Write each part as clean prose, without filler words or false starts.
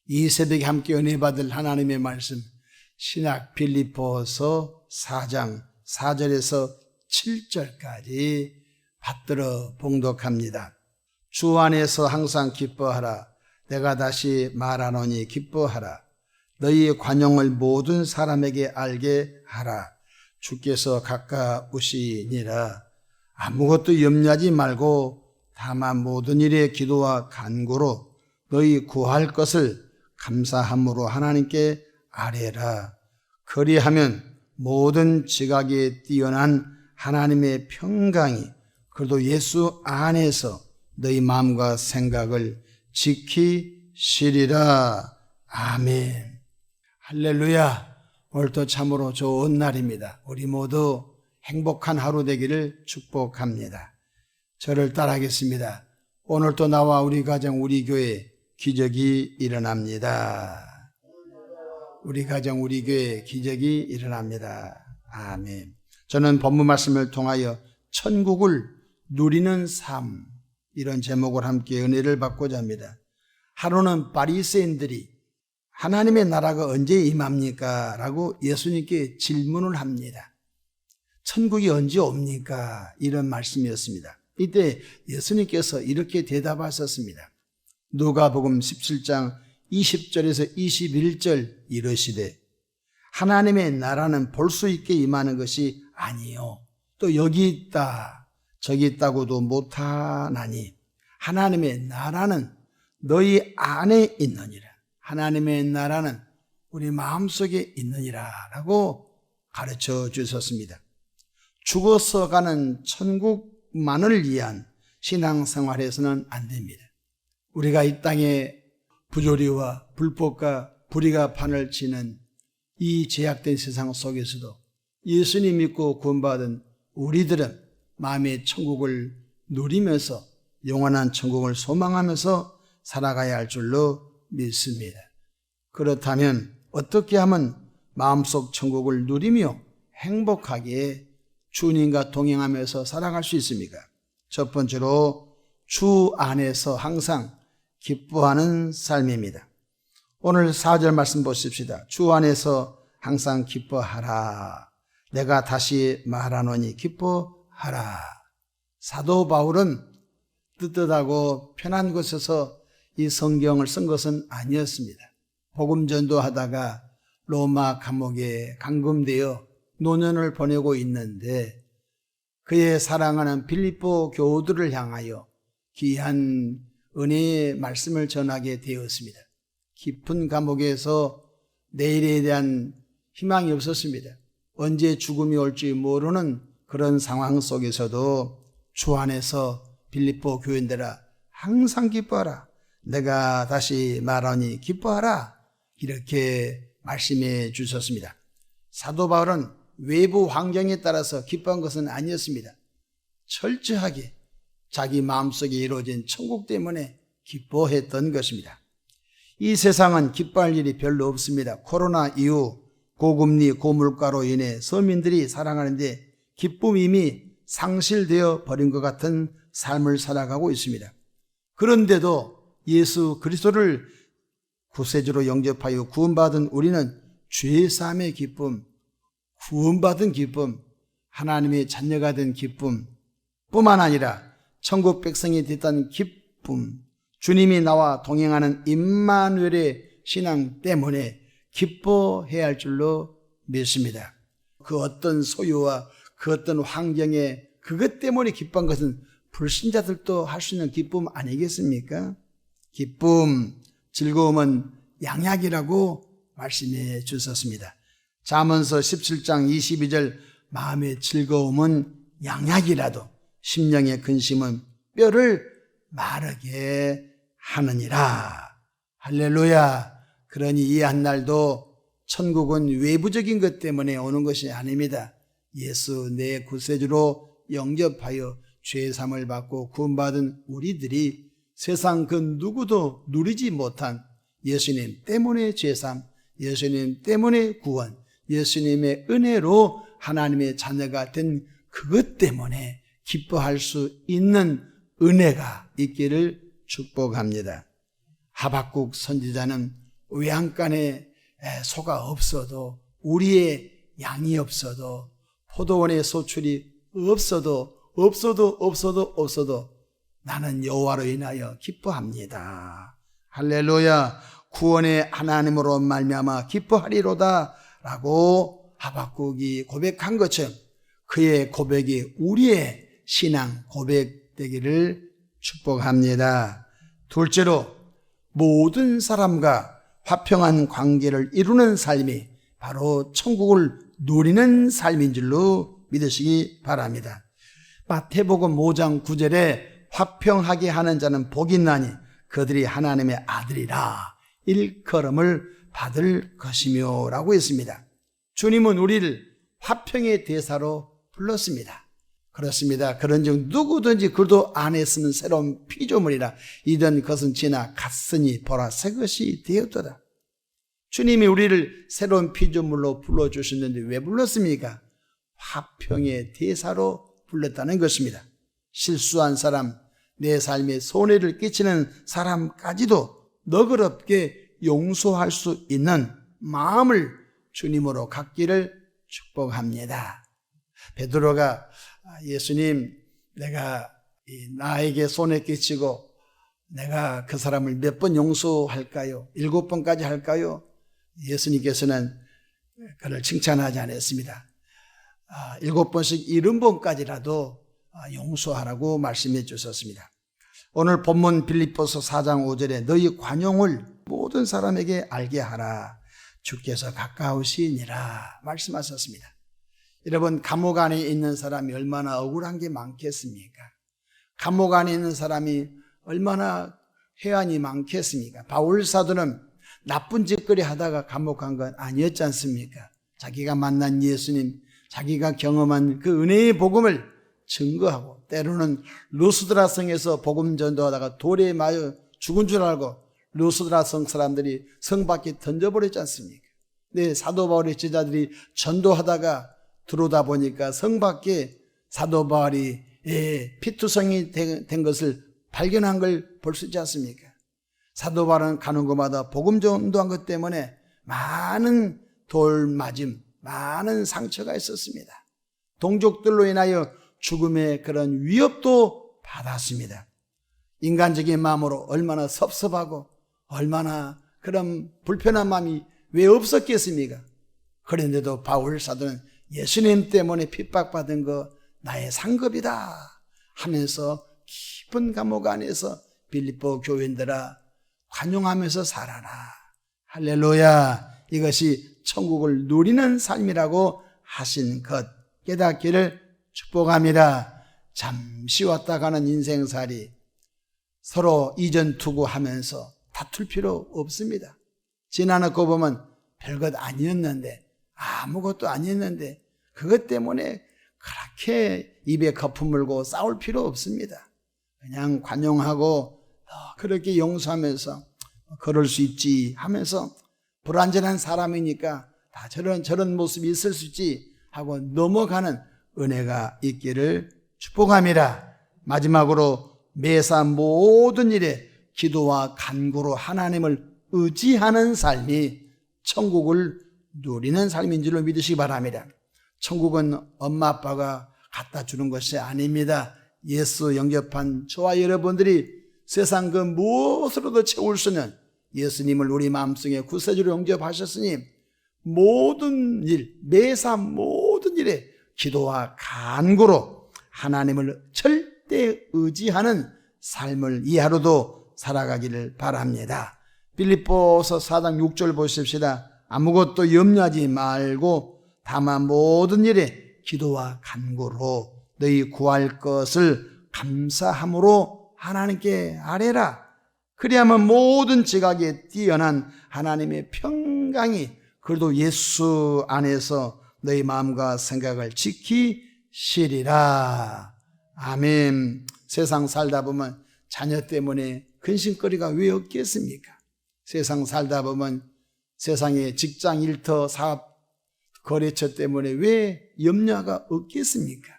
이 새벽에 함께 은혜 받을 하나님의 말씀, 신약 빌립보서 4장 4절에서 7절까지 받들어 봉독합니다. 주 안에서 항상 기뻐하라. 내가 다시 말하노니 기뻐하라. 너희의 관용을 모든 사람에게 알게 하라. 주께서 가까우시니라. 아무것도 염려하지 말고 다만 모든 일에 기도와 간구로 너희 구할 것을 감사함으로 하나님께 아뢰라. 그리하면 모든 지각에 뛰어난 하나님의 평강이 그래도 예수 안에서 너희 마음과 생각을 지키시리라. 아멘. 할렐루야. 오늘도 참으로 좋은 날입니다. 우리 모두 행복한 하루 되기를 축복합니다. 저를 따라하겠습니다. 오늘도 나와 우리 가정, 우리 교회 기적이 일어납니다. 우리 가정, 우리 교회 기적이 일어납니다. 아멘. 저는 본문 말씀을 통하여 천국을 누리는 삶, 이런 제목을 함께 은혜를 받고자 합니다. 하루는 바리새인들이 하나님의 나라가 언제 임합니까? 라고 예수님께 질문을 합니다. 천국이 언제 옵니까? 이런 말씀이었습니다. 이때 예수님께서 이렇게 대답하셨습니다. 누가복음 17장 20절에서 21절 이르시되 하나님의 나라는 볼 수 있게 임하는 것이 아니요 또 여기 있다 저기 있다고도 못하나니 하나님의 나라는 너희 안에 있느니라. 하나님의 나라는 우리 마음속에 있느니라 라고 가르쳐 주셨습니다. 죽어서 가는 천국만을 위한 신앙생활에서는 안 됩니다. 우리가 이 땅에 부조리와 불법과 불의가 판을 치는 이 제약된 세상 속에서도 예수님 믿고 구원받은 우리들은 마음의 천국을 누리면서 영원한 천국을 소망하면서 살아가야 할 줄로 믿습니다. 그렇다면 어떻게 하면 마음속 천국을 누리며 행복하게 주님과 동행하면서 살아갈 수 있습니까? 첫 번째로 주 안에서 항상 기뻐하는 삶입니다. 오늘 4절 말씀 보십시다. 주 안에서 항상 기뻐하라. 내가 다시 말하노니 기뻐하라. 사도 바울은 뜨뜻하고 편한 곳에서 이 성경을 쓴 것은 아니었습니다. 복음 전도하다가 로마 감옥에 감금되어 노년을 보내고 있는데 그의 사랑하는 빌립보 교우들을 향하여 귀한 은혜의 말씀을 전하게 되었습니다. 깊은 감옥에서 내일에 대한 희망이 없었습니다. 언제 죽음이 올지 모르는 그런 상황 속에서도 주 안에서 빌립보 교인들아 항상 기뻐하라. 내가 다시 말하니 기뻐하라. 이렇게 말씀해 주셨습니다. 사도 바울은 외부 환경에 따라서 기뻐한 것은 아니었습니다. 철저하게 자기 마음속에 이루어진 천국 때문에 기뻐했던 것입니다. 이 세상은 기뻐할 일이 별로 없습니다. 코로나 이후 고금리, 고물가로 인해 서민들이 살아가는데 기쁨이 이미 상실되어 버린 것 같은 삶을 살아가고 있습니다. 그런데도 예수 그리스도를 구세주로 영접하여 구원받은 우리는 죄사함의 기쁨, 구원받은 기쁨, 하나님의 자녀가 된 기쁨 뿐만 아니라 천국 백성이 됐다는 기쁨, 주님이 나와 동행하는 임마누엘의 신앙 때문에 기뻐해야 할 줄로 믿습니다. 그 어떤 소유와 그 어떤 환경에 그것 때문에 기뻐한 것은 불신자들도 할 수 있는 기쁨 아니겠습니까? 기쁨, 즐거움은 양약이라고 말씀해 주셨습니다. 잠언서 17장 22절 마음의 즐거움은 양약이라도 심령의 근심은 뼈를 마르게 하느니라. 할렐루야. 그러니 이 한날도 천국은 외부적인 것 때문에 오는 것이 아닙니다. 예수 내 구세주로 영접하여 죄사함을 받고 구원받은 우리들이 세상 그 누구도 누리지 못한 예수님 때문에 죄사함, 예수님 때문에 구원, 예수님의 은혜로 하나님의 자녀가 된 그것 때문에 기뻐할 수 있는 은혜가 있기를 축복합니다. 하박국 선지자는 외양간에 소가 없어도, 우리의 양이 없어도, 포도원의 소출이 없어도 나는 여호와로 인하여 기뻐합니다. 할렐루야. 구원의 하나님으로 말미암아 기뻐하리로다 라고 하박국이 고백한 것처럼 그의 고백이 우리의 신앙 고백 되기를 축복합니다. 둘째로, 모든 사람과 화평한 관계를 이루는 삶이 바로 천국을 누리는 삶인 줄로 믿으시기 바랍니다. 마태복음 5장 9절에 화평하게 하는 자는 복이 있나니 그들이 하나님의 아들이라 일컬음을 받을 것이며 라고 했습니다. 주님은 우리를 화평의 대사로 불렀습니다. 그렇습니다. 그런즉 누구든지 그도 안 했으면 새로운 피조물이라 이던 것은 지나 갔으니 보라 새 것이 되었도다. 주님이 우리를 새로운 피조물로 불러주셨는데 왜 불렀습니까? 화평의 대사로 불렀다는 것입니다. 실수한 사람, 내 삶에 손해를 끼치는 사람까지도 너그럽게 용서할 수 있는 마음을 주님으로 갖기를 축복합니다. 베드로가 예수님, 내가 나에게 손해 끼치고 내가 그 사람을 몇 번 용서할까요? 7번까지 할까요? 예수님께서는 그를 칭찬하지 않았습니다. 7번씩 70번까지라도 용서하라고 말씀해 주셨습니다. 오늘 본문 빌립보서 4장 5절에 너희 관용을 모든 사람에게 알게 하라. 주께서 가까우시니라 말씀하셨습니다. 여러분, 감옥 안에 있는 사람이 얼마나 억울한 게 많겠습니까? 감옥 안에 있는 사람이 얼마나 해안이 많겠습니까? 바울 사도는 나쁜 짓거리 하다가 감옥 간 건 아니었지 않습니까? 자기가 만난 예수님, 자기가 경험한 그 은혜의 복음을 증거하고 때로는 루스드라 성에서 복음 전도하다가 돌에 맞아 죽은 줄 알고 루스드라 성 사람들이 성 밖에 던져버렸지 않습니까? 네, 사도 바울의 제자들이 전도하다가 들어오다 보니까 성 밖에 사도 바울이 피투성이 된 것을 발견한 걸 볼 수 있지 않습니까? 사도 바울은 가는 곳마다 복음 전도한 것 때문에 많은 돌맞음, 많은 상처가 있었습니다. 동족들로 인하여 죽음의 그런 위협도 받았습니다. 인간적인 마음으로 얼마나 섭섭하고 얼마나 그런 불편한 마음이 왜 없었겠습니까? 그런데도 바울 사도는 예수님 때문에 핍박받은 거 나의 상급이다 하면서 깊은 감옥 안에서 빌립보 교인들아 관용하면서 살아라. 할렐루야. 이것이 천국을 누리는 삶이라고 하신 것 깨닫기를 축복합니다. 잠시 왔다 가는 인생살이 서로 이전투구하면서 다툴 필요 없습니다. 지나놓고 보면 별것 아니었는데, 아무것도 아니었는데 그것 때문에 그렇게 입에 거품 물고 싸울 필요 없습니다. 그냥 관용하고 그렇게 용서하면서 그럴 수 있지 하면서 불완전한 사람이니까 다 저런 모습이 있을 수 있지 하고 넘어가는 은혜가 있기를 축복합니다. 마지막으로 매사 모든 일에 기도와 간구로 하나님을 의지하는 삶이 천국을 누리는 삶인 줄로 믿으시기 바랍니다. 천국은 엄마 아빠가 갖다 주는 것이 아닙니다. 예수 영접한 저와 여러분들이 세상 그 무엇으로도 채울 수 있는 예수님을 우리 마음속에 구세주로 영접하셨으니 모든 일, 매사 모든 일에 기도와 간구로 하나님을 절대 의지하는 삶을 이 하루도 살아가기를 바랍니다. 빌립보서 4장 6절 보십시다. 아무것도 염려하지 말고 다만 모든 일에 기도와 간구로 너희 구할 것을 감사함으로 하나님께 아뢰라. 그리하면 모든 지각에 뛰어난 하나님의 평강이 그래도 예수 안에서 너희 마음과 생각을 지키시리라. 아멘. 세상 살다 보면 자녀 때문에 근심거리가 왜 없겠습니까? 세상 살다 보면 세상의 직장 일터 사업 거래처 때문에 왜 염려가 없겠습니까?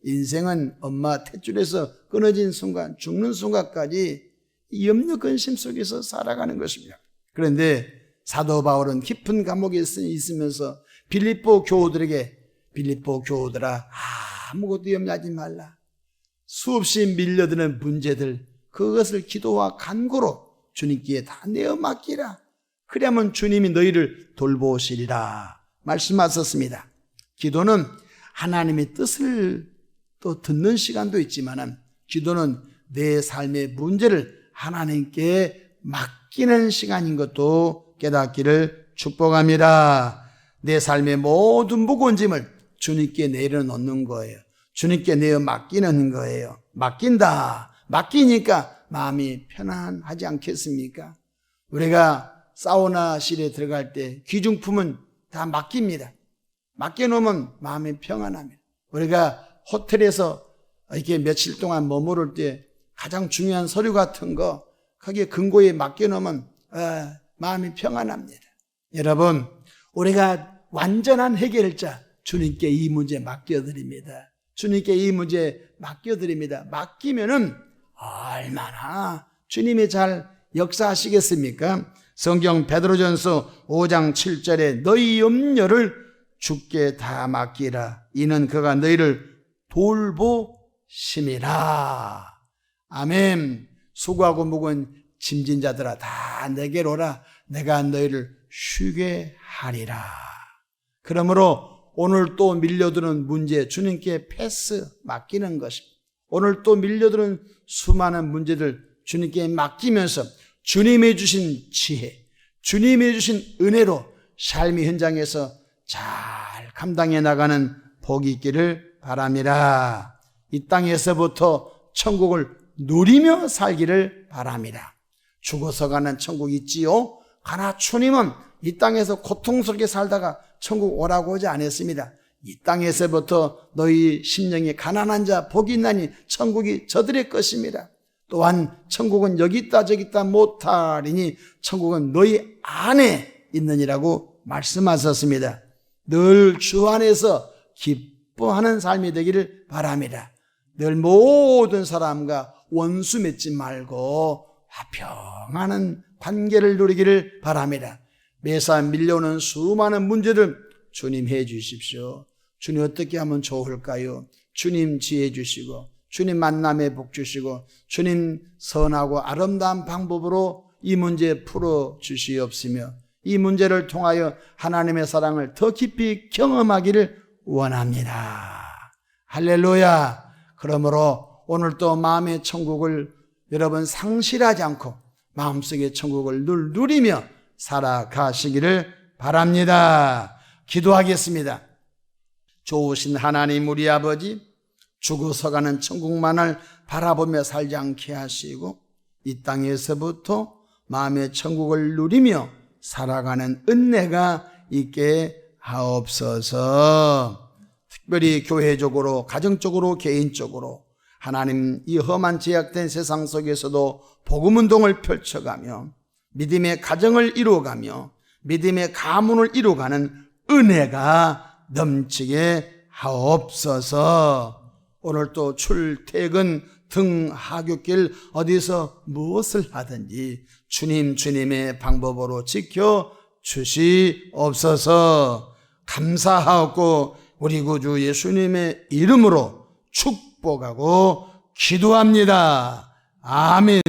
인생은 엄마 탯줄에서 끊어진 순간, 죽는 순간까지 염려 근심 속에서 살아가는 것입니다. 그런데 사도 바울은 깊은 감옥에 있으면서 빌립보 교우들에게 빌립보 교우들아 아무것도 염려하지 말라. 수없이 밀려드는 문제들 그것을 기도와 간구로 주님께 다 내어 맡기라. 그래야만 주님이 너희를 돌보시리라 말씀하셨습니다. 기도는 하나님의 뜻을 또 듣는 시간도 있지만 기도는 내 삶의 문제를 하나님께 맡기는 시간인 것도 깨닫기를 축복합니다. 내 삶의 모든 무거운 짐을 주님께 내려놓는 거예요. 주님께 내어 맡기는 거예요. 맡긴다. 맡기니까 마음이 편안하지 않겠습니까? 우리가 사우나실에 들어갈 때 귀중품은 다 맡깁니다. 맡겨놓으면 마음이 평안합니다. 우리가 호텔에서 이렇게 며칠 동안 머무를 때 가장 중요한 서류 같은 거 거기에 금고에 맡겨놓으면 마음이 평안합니다. 여러분, 우리가 완전한 해결자 주님께 이 문제 맡겨드립니다. 주님께 이 문제 맡겨드립니다. 맡기면은 얼마나 주님이 잘 역사하시겠습니까? 성경 베드로전서 5장 7절에 너희 염려를 주께 다 맡기라. 이는 그가 너희를 돌보심이라. 아멘. 수고하고 무거운 짐진 자들아 다 내게로 오라. 내가 너희를 쉬게 하리라. 그러므로 오늘 또 밀려드는 문제 주님께 패스 맡기는 것입니다. 오늘 또 밀려드는 수많은 문제들 주님께 맡기면서 주님이 주신 지혜, 주님이 주신 은혜로 삶의 현장에서 잘 감당해 나가는 복이 있기를 바랍니다. 이 땅에서부터 천국을 누리며 살기를 바랍니다. 죽어서 가는 천국 있지요? 가나 주님은 이 땅에서 고통스럽게 살다가 천국 오라고 하지 않았습니다. 이 땅에서부터 너희 심령이 가난한 자 복이 있나니 천국이 저들의 것입니다. 또한 천국은 여기 있다 저기 있다 못하리니 천국은 너희 안에 있느니라고 말씀하셨습니다. 늘 주 안에서 기뻐하는 삶이 되기를 바랍니다. 늘 모든 사람과 원수 맺지 말고 화평하는 관계를 누리기를 바랍니다. 매사 밀려오는 수많은 문제들 주님 해 주십시오. 주님 어떻게 하면 좋을까요? 주님 지혜 주시고 주님 만남에 복 주시고 주님 선하고 아름다운 방법으로 이 문제 풀어 주시옵시며 이 문제를 통하여 하나님의 사랑을 더 깊이 경험하기를 원합니다. 할렐루야. 그러므로 오늘 또 마음의 천국을 여러분 상실하지 않고 마음속의 천국을 늘 누리며 살아가시기를 바랍니다. 기도하겠습니다. 좋으신 하나님 우리 아버지, 죽어서 가는 천국만을 바라보며 살지 않게 하시고 이 땅에서부터 마음의 천국을 누리며 살아가는 은혜가 있게 하옵소서. 특별히 교회적으로, 가정적으로, 개인적으로 하나님 이 험한 제약된 세상 속에서도 복음운동을 펼쳐가며 믿음의 가정을 이루어가며 믿음의 가문을 이루어가는 은혜가 넘치게 하옵소서. 오늘 또 출퇴근 등하굣길 어디서 무엇을 하든지 주님의 방법으로 지켜 주시옵소서. 감사하옵고 우리 구주 예수님의 이름으로 축복하고 기도합니다. 아멘.